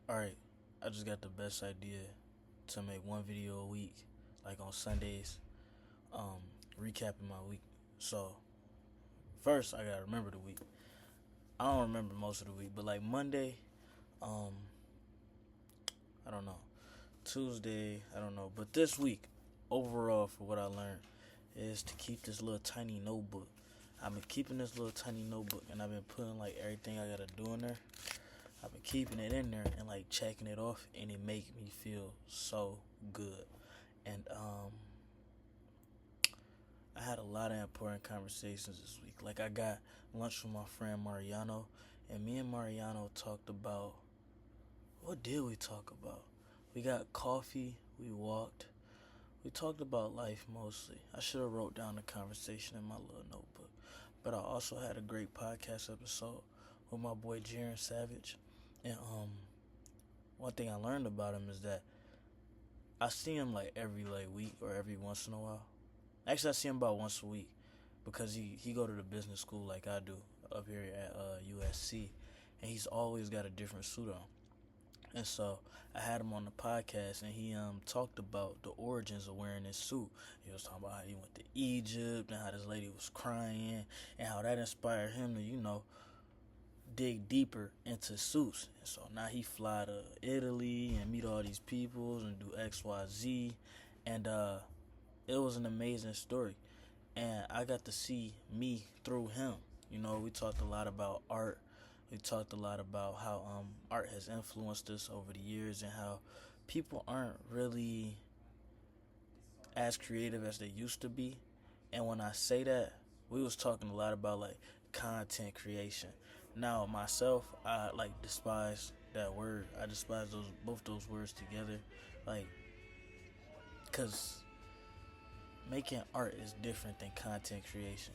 Alright, I just got the best idea to make one video a week, like on Sundays, um, recapping my week. So, first, I gotta remember the week. I don't remember most of the week, but like Monday, um, I don't know. Tuesday, I don't know. But this week, overall, for what I learned, is to keep this little tiny notebook. I've been keeping this little tiny notebook and I've been putting like everything I gotta do in there. I've been keeping it in there and like checking it off, and it make me feel so good. And I had a lot of important conversations this week. Like I got lunch with my friend Mariano, and me and Mariano talked about, what did we talk about? We got coffee. We walked. We talked about life mostly. I should have wrote down the conversation in my little notebook. But I also had a great podcast episode with my boy Jaren Savage. And one thing I learned about him is that I see him like every like week or every once in a while. Actually, I see him about once a week because he go to the business school like I do up here at USC, and he's always got a different suit on. And so I had him on the podcast, and he talked about the origins of wearing this suit. He was talking about how he went to Egypt and how this lady was crying, and how that inspired him to dig deeper into suits. And so now he fly to Italy and meet all these people and do XYZ, and it was an amazing story. And I got to see me through him. We talked a lot about art. We talked a lot about how art has influenced us over the years, and how people aren't really as creative as they used to be. And when I say that, we was talking a lot about like content creation. Now myself, I like despise that word. I despise both those words together, like, cause making art is different than content creation.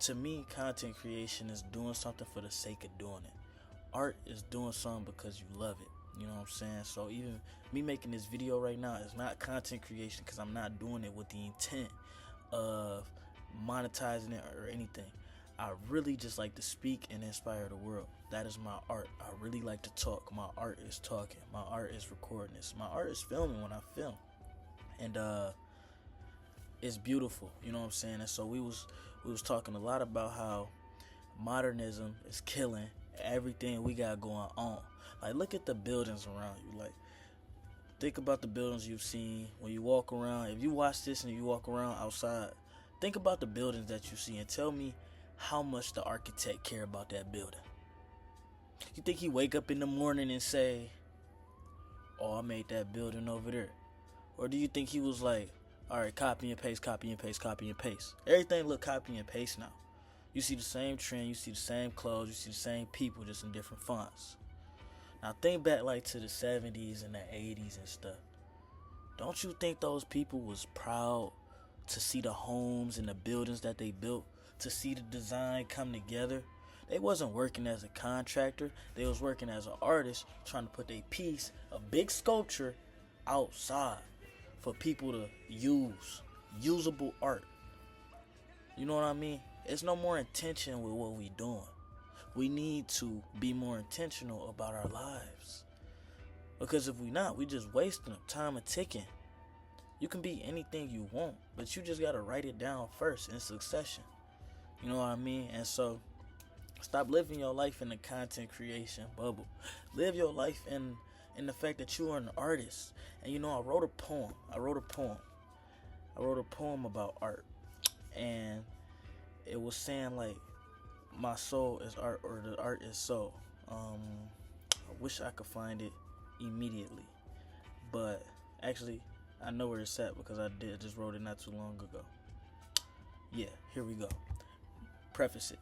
To me, content creation is doing something for the sake of doing it. Art is doing something because you love it. You know what I'm saying? So even me making this video right now is not content creation because I'm not doing it with the intent of monetizing it or anything. I really just like to speak and inspire the world. That is my art. I really like to talk. My art is talking. My art is recording this. My art is filming when I film. And it's beautiful, you know what I'm saying? And so we was talking a lot about how modernism is killing everything we got going on. Like, look at the buildings around you. Like, think about the buildings you've seen when you walk around. If you watch this and you walk around outside, think about the buildings that you see and tell me how much the architect care about that building. You think he wake up in the morning and say, "Oh, I made that building over there," or do you think he was like, "All right, copy and paste, copy and paste, copy and paste"? Everything look copy and paste now. You see the same trend, you see the same clothes, you see the same people, just in different fonts. Now think back like to the 70s and the 80s and stuff. Don't you think those people was proud to see the homes and the buildings that they built, to see the design come together? They wasn't working as a contractor, they was working as an artist trying to put a piece, a big sculpture outside for people to use. Usable art. You know what I mean? It's no more intention with what we doing. We need to be more intentional about our lives. Because if we not, we just wasting time and ticking. You can be anything you want, but you just gotta write it down first in succession. You know what I mean? And so stop living your life in the content creation bubble. Live your life in the fact that you are an artist. And I wrote a poem. I wrote a poem about art. And it was saying like, my soul is art, or the art is soul. I wish I could find it immediately, but actually I know where it's at because I just wrote it not too long ago. Yeah, here we go. Preface it.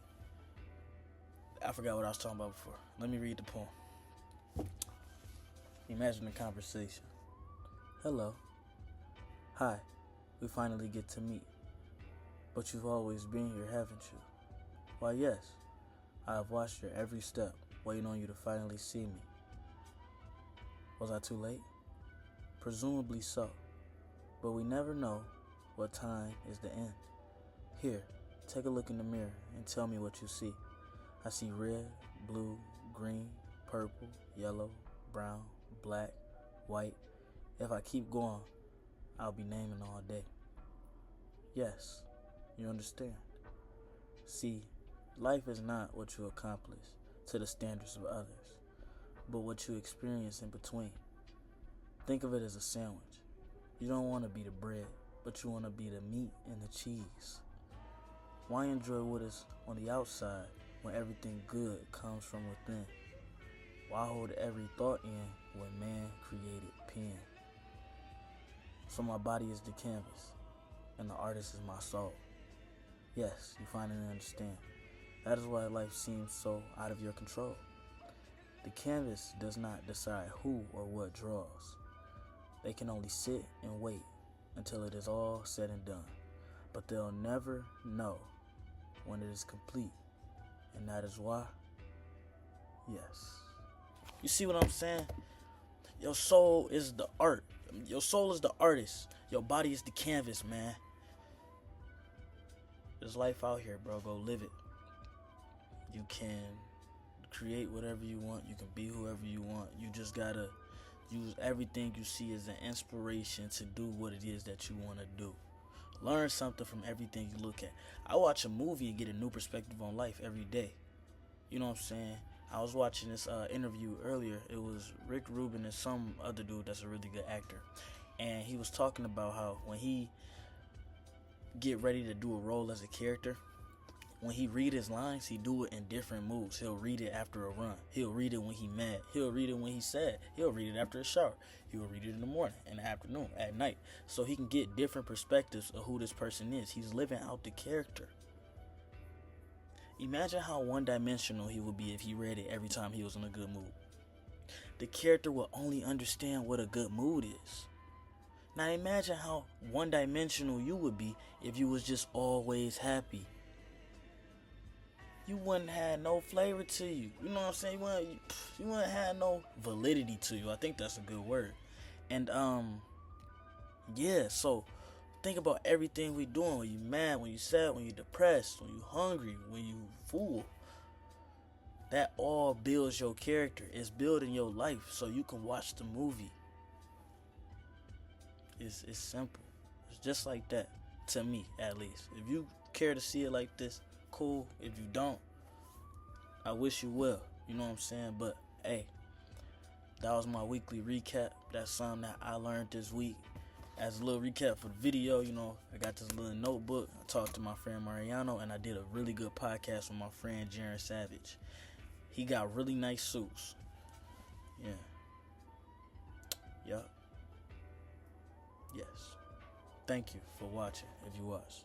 I forgot what I was talking about before. Let me read the poem. Imagine the conversation. Hello. Hi. We finally get to meet. But you've always been here, haven't you? Why, yes. I have watched your every step, waiting on you to finally see me. Was I too late? Presumably so. But we never know what time is the end. Here, take a look in the mirror and tell me what you see. I see red, blue, green, purple, yellow, brown, black, white. If I keep going, I'll be naming all day. Yes, you understand. See, life is not what you accomplish to the standards of others, but what you experience in between. Think of it as a sandwich. You don't want to be the bread, but you want to be the meat and the cheese. Why enjoy what is on the outside when everything good comes from within? Why hold every thought in when man created pen? So my body is the canvas, and the artist is my soul. Yes, you finally understand. That is why life seems so out of your control. The canvas does not decide who or what draws. They can only sit and wait until it is all said and done. But they'll never know when it is complete. And that is why, yes. You see what I'm saying? Your soul is the art. Your soul is the artist. Your body is the canvas, man. There's life out here, bro. Go live it. You can create whatever you want. You can be whoever you want. You just gotta use everything you see as an inspiration to do what it is that you want to do. Learn something from everything you look at. I watch a movie and get a new perspective on life every day. You know what I'm saying? I was watching this interview earlier. It was Rick Rubin and some other dude that's a really good actor. And he was talking about how when he get ready to do a role as a character, when he read his lines, he do it in different moods. He'll read it after a run. He'll read it when he mad. He'll read it when he's sad. He'll read it after a shower. He'll read it in the morning, in the afternoon, at night. So he can get different perspectives of who this person is. He's living out the character. Imagine how one-dimensional he would be if he read it every time he was in a good mood. The character will only understand what a good mood is. Now imagine how one-dimensional you would be if you was just always happy. You wouldn't have no flavor to you. You know what I'm saying? You wouldn't have no validity to you. I think that's a good word. And yeah, so think about everything we doing. When you mad, when you sad, when you depressed, when you hungry, when you full. That all builds your character. It's building your life so you can watch the movie. It's simple. It's just like that, to me at least. If you care to see it like this, cool. If you don't, I wish you well. You know what I'm saying? But hey, that was my weekly recap. That's something that I learned this week. As a little recap for the video, you know, I got this little notebook. I talked to my friend Mariano, and I did a really good podcast with my friend Jaron Savage. He got really nice suits. Yeah. Yup. Yes. Thank you for watching, if you was.